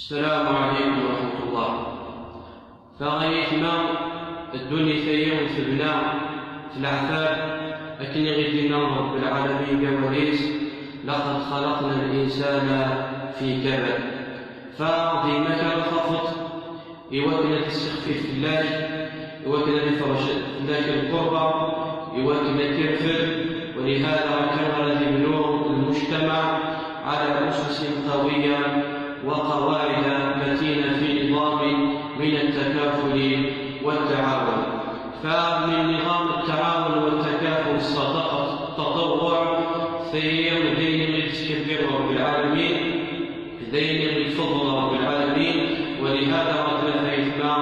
السلام عليكم ورحمة الله. فغيثنا الدنيا ثيون ثبنا في العفاف أكن غيدنا رب العالمين قواليس لقد خلقنا الإنسان في كبد. ففي مكان خفض يوكنا تستخفيف في الله، يوكنا لفرش ذاك القربة، يوكنا كرفر. ولهذا كان الذي بنور المجتمع على أسس قوية وقواعد متينة في نظام من التكافل والتعاون. فمن نظام التعاون والتكافل الصدقة التطوع ثيون دين يتكبر رب العالمين، دين يفضل رب العالمين. ولهذا ردنا فإثما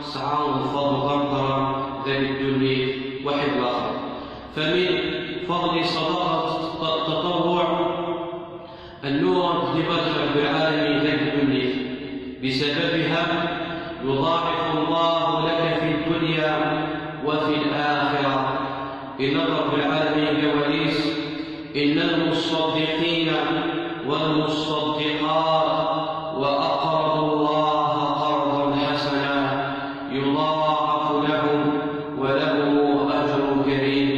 سعى الفضل غمضر ذلك الدنيا واحد الآخر. فمن فضل صدقة التطوع النور لبشر رب العالمين ذلك الدنيا، بسببها يضاعف الله لك في الدنيا وفي الآخرة. إن رب العالمين قواليس إن المصدقين والمصدقات وأقرضوا الله قرضا حسنا يضاعف لهم ولهم أجر كريم.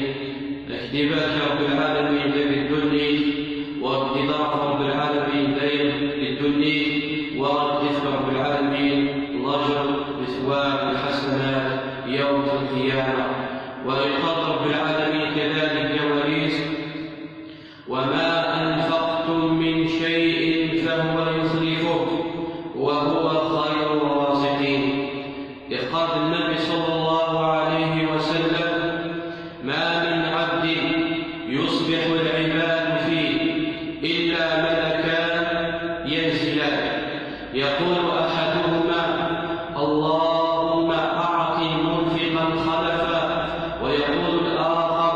اكتباك رب العالمين بالدنيا واقتدار رب العالمين دين للدنيا وردف رب العالمين الأجر بثواب الحسنات يوم القيامة. وإقرار رب العالمين كذلك جواليس وما أنفقتم من شيء فهو يخلفه وهو خير الرازقين. إقرار النبي صلى الله عليه وسلم ما من عبد يصبح العباد فيه إلا ملكان ينزلان، يقول أحدهما اللهم أعط منفقا خلفا، ويقول الآخر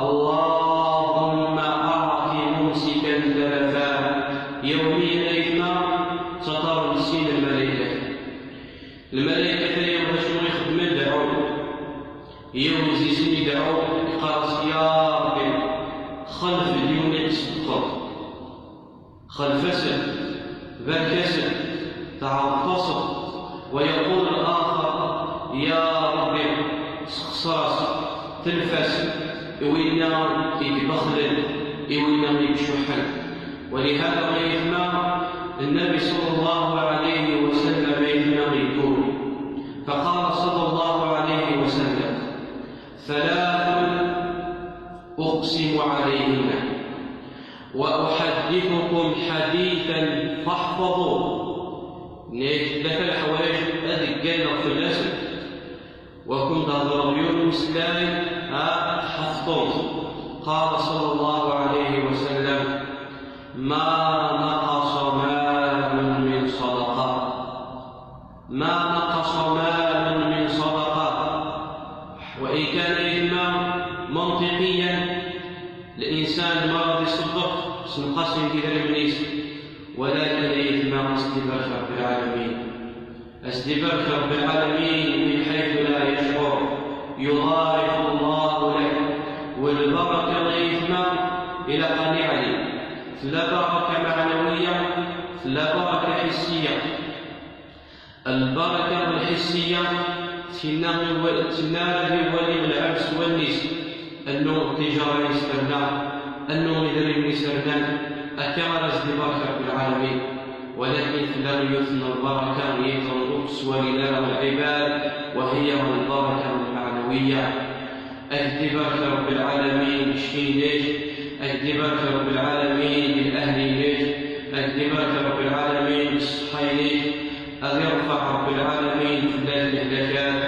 اللهم أعط ممسكا تلفا. يوميا إثنان تطار لسين الملائكة يوم شنو يخدمون دعوه يوم يزيسون يدعوه يقال يا ربي خلف اليوم يتصدقوا خلف اسم بركسم تعطسه. ويقول الآخر يا ربي سخصاص تلفس وينا يتبخلل وينا يتشحن. ولهذا غيثنا النبي صلى الله عليه وسلم يقول فقال صلى الله عليه وسلم ثلاث أقسم عليهن وأحدثكم حديثا فاحفظوه. ذاك الحوايج هذيك قالنا في الاسم وكنت ضربيون مسلاي حفظوه. قال صلى الله عليه وسلم ما نقص مال من صدقة، ما نقص مال من صدقة. وإن كان إما منطقيا الإنسان ما يصدق سنقسم كذا الناس، ولكن إثما استبارك رب العالمين، استبارك رب العالمين من حيث لا يشعر يضاعف الله لك. والبركة إثما إلى قناعه لا بركة معنوية لا بركة حسية. البركة الحسية تنال ولي العبس والنس أنه تجارة يسترنا أنه يدري يسترنا أكمل استبارك رب العالمين. ولكن فلان يثنى البركة يتنقص ولله العباد وهي البركة المعنوية. استبارك رب العالمين الشينيش، استبارك رب العالمين الأهلينيش، استبارك رب العالمين الصحينيش. أن يرفع رب العالمين في الله الإهلاكات،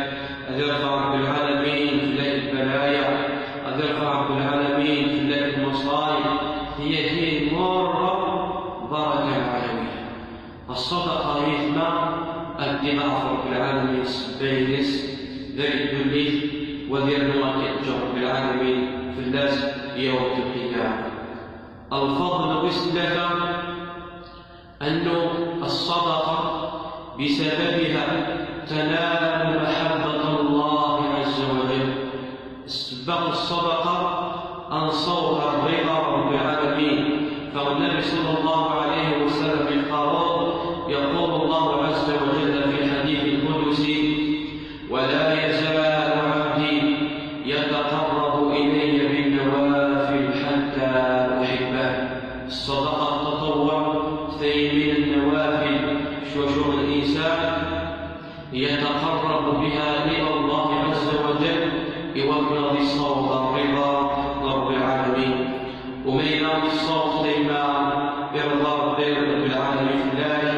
أن يرفع رب العالمين في الله البلايا، أن يرفع رب العالمين في الله المصائب. هي دين مرة بركة العالمين. الصدقة يثمى الدماء رب العالمين بينس ذلك الدنيا ودير نواكي رب العالمين في الناس يوم القيامة. الفضل والسلفة أنه الصدقة بسببها تنال محبة الله عز وجل. سبب الصدقة أن صور الرضا رب العالمين. فالنبي صلى الله عليه وسلم قال يقول الله عز وجل في حديث القدسي: ولا يزال عبدي يتقرب إلي بالنوافل حتى أحبه. الصدقة التطوع ثير من النوافل شو الإنسان يتقرب بها إلى الله عز وجل يوكل الصوت الرضا رب العالمين. ومينا الصوت ديما برضا رب العالمين فلاش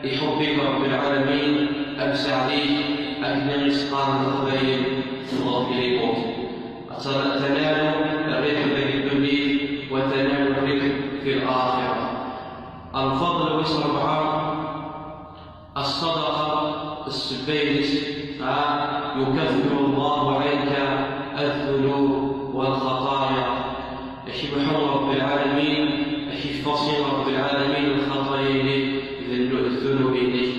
يحبك رب العالمين أمس عليك أكن رزقان الخبير تفضل إليكم تنال الربح في الدنيا وتنال الربح في الآخرة. الفضل والسرعة الصدقة السبيلس يكفر الله عنك الذنوب والخطايا. يحب رب العالمين يحب فصيل رب العالمين الخطايا الذنوب إليه.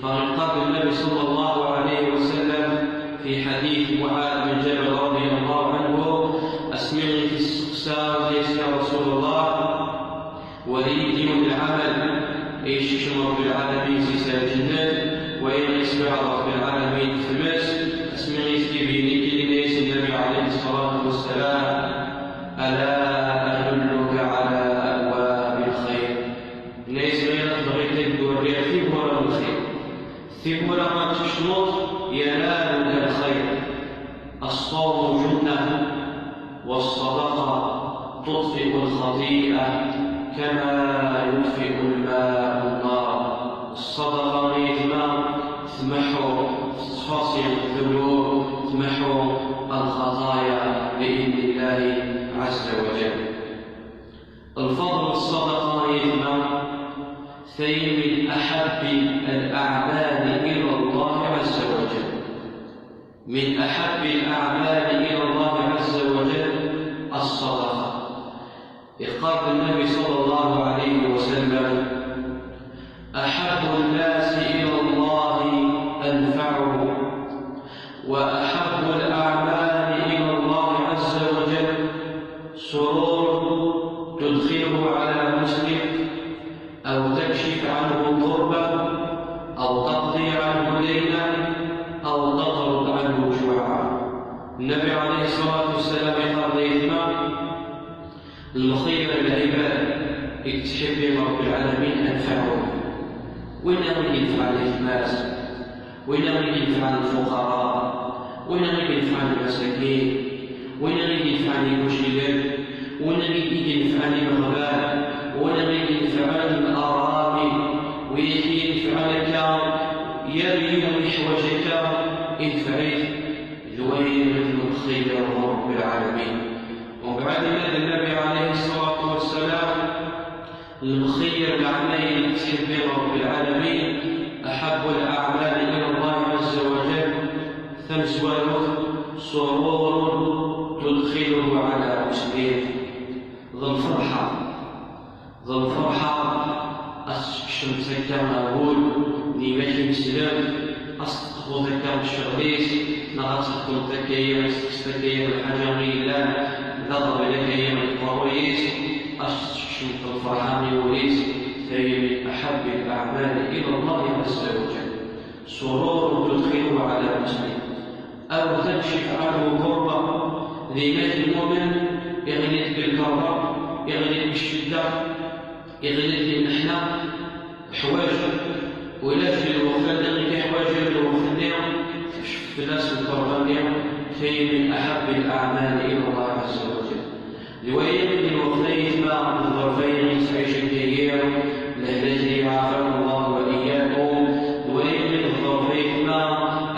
فقال النبي صلى الله عليه وسلم في حديث معاذ بن جبل رضي الله عنه: أسمعني في السقساء ليس يا رسول الله وليدين العمل ايش رب العالمين سيسال الجنات وإن يسمع رب العالمين في المس أسمعني في بينك ليس النبي عليه الصلاة والسلام: ألا أدلك على أبواب الخير. ليس غير بغيت تدور فيه ولا الخير فيه ولا ما تشنط ينالك الخير. الصوم جنة والصدقة تطفئ الخطيئة كما يطفئ الماء النار. الصدقة نيتما تمحو تفاصل الذنوب تمحو الخطايا بإذن الله عز وجل. الفضل الصدقة نيتما ثير من أحب الأعمال إلى الله عز وجل. من أحب الأعمال إلى الله عز وجل الصدقة. قال النبي صلى الله عليه وسلم: أحب الناس إلى الله أنفعهم، وأحب الأعمال إلى الله عز وجل سرور تدخله على مسلم، أو تكشف عنه كربة، أو تقضي عنه دينا، أو تطرد عنه جوعا. النبي عليه الصلاة والسلام قال ليثما: الخير العباد تحب رب العالمين أنفعهم. وين غادي ينفع الناس؟ وين غادي ينفع الفقراء؟ وين غادي ينفع المساكين؟ وين غادي ينفع المشكلات؟ وين غادي ينفع المغربان؟ وين غادي ينفع الأرامل؟ وين ينفع لك يريد حوجك إن فعلت ذوين مثل الخير رب العالمين. وبعد ماذا النبي عليه الصلاة والسلام الخير الأعمال تحب رب العالمين أحب الأعمال إلى الله عز وجل ثمس سرور تدخله على مسلم. ذو الفرحة الشمس كما أقول نيمة مسلم أصدقوا ذكر الشغليس نغطكم ذكية مستكية الحجري لا ضرب لك يوم القرويس الشمس الفرحان وليس فهي من أحب الأعمال إلى الله عز وجل. سرور تدخله على مسلم، أو تكشف عنه كربة. ذمة المؤمن يغلط بالكربة، يغلط بالشدة، يغلط بالمحنة حواجه، ولا في الوقت اللي حواجه الوقت ديالو في ناس الكربة ديالو فهي من أحب الأعمال إلى الله عز وجل. لوين من الوقتين ما الظرفين تعيش الكيير الذي عافانا الله وإياكم. لوين من الظرفين ما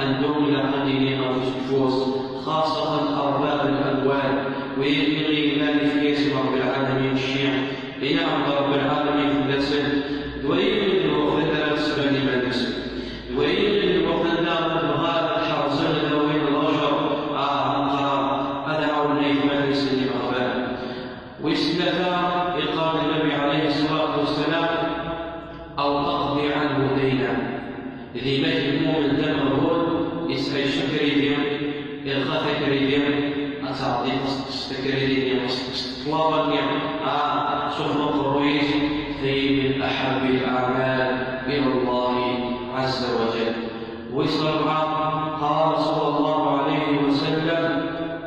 أنتم لقدين الفوز خاصة أرباب الأموال ويبغي المال في اسم رب العالمين الشيع بنعم رب العالمين في النسل. لوين من الوقت لا تسبب لمن نسل. لوين من الوقت لا تبغى الحرزان لوين الرجل هذا عون ما يسلم أرباب ويسلفا. يقال النبي عليه الصلاة والسلام: أو تقضي عنه دينا. ذمة المؤمن تمرون يسعي شكري ديال يلقى فكري ديال أتعطي فكري ديال طلابا ديال سخن القرويس فهي من أحب الأعمال إلى الله عز وجل. ويصرع قال صلى الله عليه وسلم: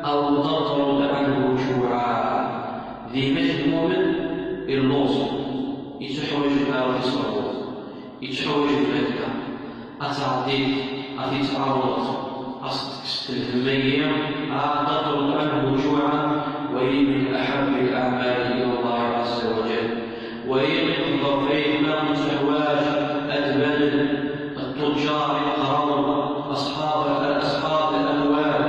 أو تطرد عنه جوعا. ذي مجد المؤمن اللوز يتحوج على الصعود، يتحوج بلدنا أتعديد أتي تعرض أصدقست الهمية تطرد عنه جوعا، وهي من أحب الأعمال إلى الله عز وجل. وهي من الظرفين من الزواج البدن التجار القرار أصحاب الأموال،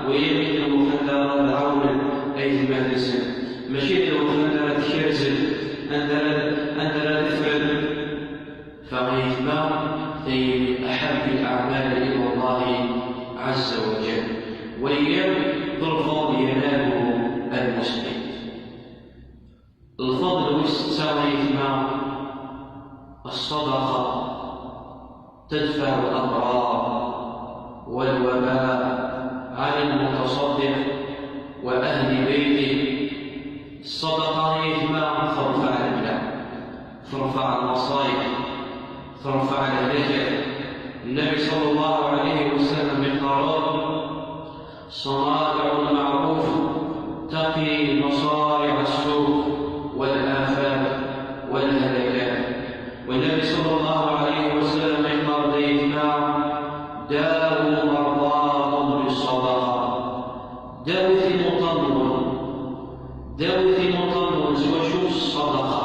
وهي من المخدرات العون أي المدرسة ماشي المخدرات الشرزل أندر الفرد، فغيثما هي من أحب الأعمال إلى الله عز وجل. وهي ذو الفضل يناله المسلم. الفضل والسعيثما الصدقة تدفع الأمراض والوباء عن المتصدق وأهل بيته. الصدقة يجمع ترفع البلاء، ترفع المصائب، ترفع الهجر. النبي صلى الله عليه وسلم قال: صنائع المعروف تقي مصارع السوء والآفات والهلكات. والنبي صلى الله عليه وسلم قال: داووا مرضاكم بالصدقة. داووا في مطلب وشوف الصدقة.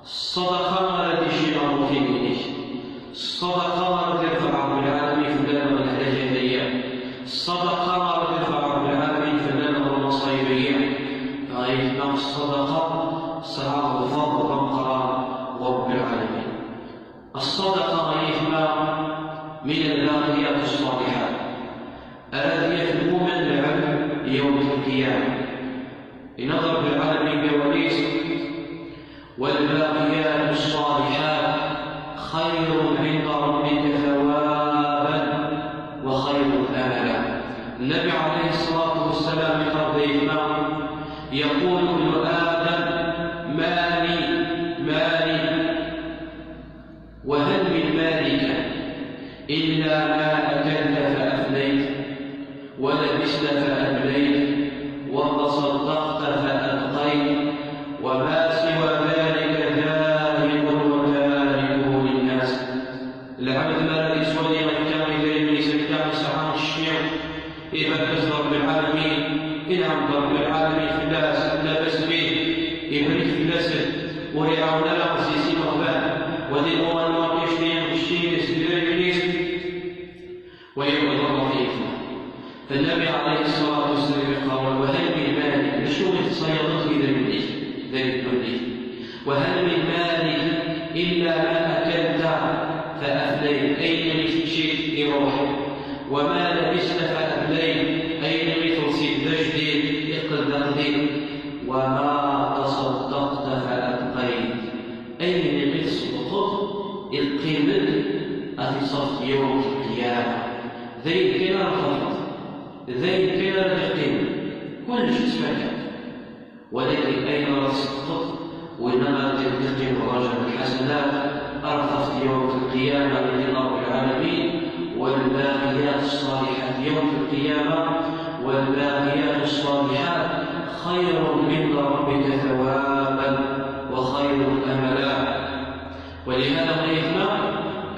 الصدقة ما تجي مرتين، الصدقة ما ترفع رب العالمين فلان والهلكية، الصدقة ما ترفع رب العالمين فلان والمصيبية. فغيثنا الصدقة سعى الفضل ومقران رب العالمين. الصدقة غيثنا من الباقيات الصالحات التي المؤمن العلم يوم القيامة. لنظر بالعالمين بوليس: والباقيات الصالحات خير عند ربك ثوابا وخير املا. النبي عليه الصلاه والسلام قال: يقول ابن ادم: مالي وهل من مالك الا ما اكلت فافنيت، ولبست فابليت، وتصدقت فابقيت، وما سوى ذلك ذاهب وتاركه للناس. العبد ما الذي سولي غير ليس بتاع سعان الشيخ يبكز رب العالمين، إنعم رب العالمين في الناس لا بس به يبرك في النسل ويرعون له سيسي مغبان ودي الأمم الواقشين والشين يسبير إبليس ويقول الله فيكم. فالنبي عليه الصلاة والسلام قال: وهل من مال لشغل صيادته ذلك الدنيا، وهل من مال إلا ما أكلت فأفليت، أين مثل شيء يروح، وما لبست فأفليت، أين مثل سيد جديد يقل دقديد، وما تصدقت فأبقيت، أين مثل صدقت القيمة التي صرت يوم القيامة. ذي كنا الخلط، ذي كنا القيمة، كل شيء سمعت، ولكن أين صدقت؟ وإنما تلتقي الرجل الحسنات أرخص يوم القيامة عند رب العالمين. والباقيات الصالحات يوم القيامة، والباقيات الصالحات خير عند ربك ثوابا وخير أملا. ولهذا قيمنا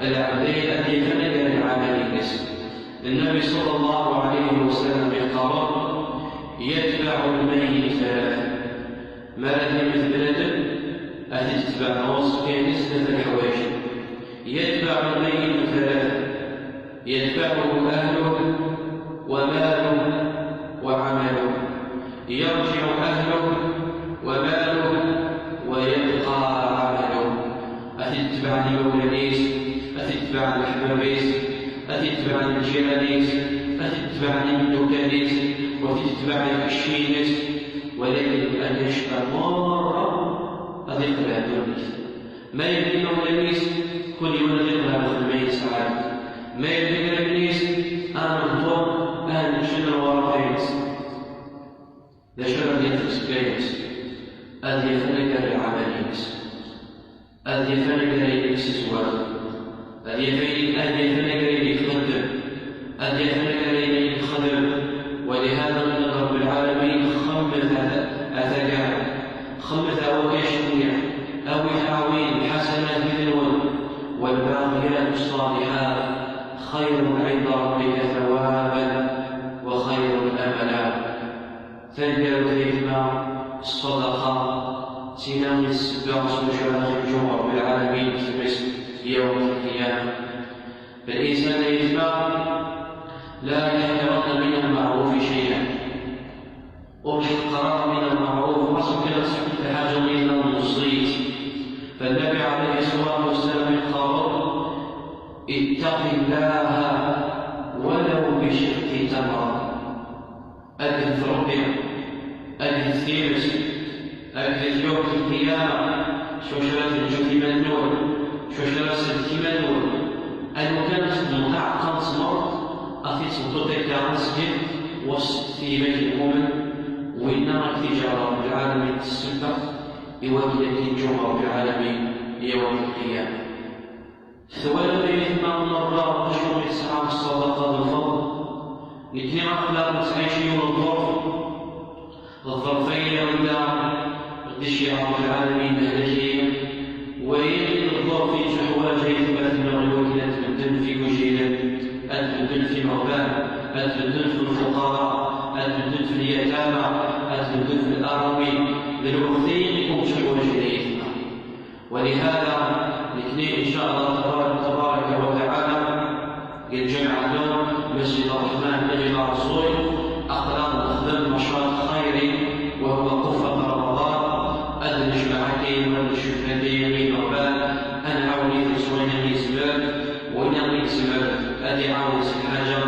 العبدين التي فنجر العمل النسب. النبي صلى الله عليه وسلم قال: يتبع الميت ثلاثة. ما الذي مثل بلد أتتبع نص كان نسبة الحوايج. يتبع الميت ثلاثة: يتبعه أهله وماله وعمله. يرجع أهله وماله ويبقى عمله. أتتبع المولانيس، أتتبع الحبابيس، أتتبع الجيرانيس، أتتبع المدوكانيس، وتتبع الشينيس. ولكن أن يشفى مرة أذقنا الدنيس. ما يبني المولانيس كل يوم أذقنا بخدمين ساعات. ما يبني الإبليس أنا الضوء أنا شنو ورقيس ذا شنو ينفس بيس أذي فنقر عمليك أذي فنقر سزوال أذي فنقر يخدم أذي فنقر يخدم. ولهذا من رب العالمين خمث أثقال خمث أوكاشنيا أو تعويل حسنات ذنون والباقيات الصالحات خير عند ربك ثوابا وخير أملا. فالجار فيهما الصدقة سنام السباق سجارة الجمع رب العالمين في مسجد يوم القيامة. فالإنسان يتبع لا يحقرن من المعروف شيئا وبالقرار من المعروف وصل كلا سكت حاجة من المصيت. فالنبي عليه الصلاة والسلام قال اتق الله ولو بشق تمرة. أكث ربنا أكث ثيبس أكث يوم القيامة شوشرات الجوث منون شوشرات الجوث منون المكان المقع قنص مرض أخي صدوتك كرسك وسط ثيبك المؤمن وإنما التجارة رب العالمين السبق بوجهة الجمعة رب العالمين يوم القيامة. ثوال بيثما مرة رجل إسعاف الصدقة بالفضل لكن أخلاق تعيشي الظرفين والدار قدشي رب العالمين أهلكي وين الظرف تحواجه يثبت المغلوكة أتمدن في وجيلة أتمدن في مغبان أتمدن في الفقراء أتمدن في اليتامى أتمدن في الأرامل للوقتين يكون تحواجه يثبت. ولهذا الاثنين إن شاء الله تبارك وتعالى يجمع اليوم مسجد الرحمن أجل رسول أخلاق الخدم نشاط خيري وهو قفة رمضان أدنج معكين والشفاتين من عباد أنا عوني في سوين الإسباب وإن الإسباب أدي عوني الحاجة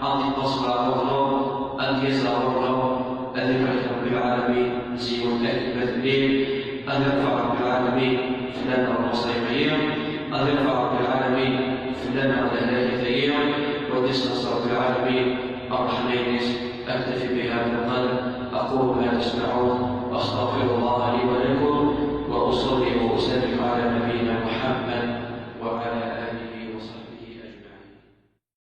أدي تصبع الرب أدي يسرع الرب أدي رب العالمين زيون أكبر الليل أدي رفع رب العالمين فلان المصريين أدي رفع رب العالمين فلان الأهلية ودسنا رب العالمين الرحمين. أكتفي بهذا القدر أقول ما تسمعون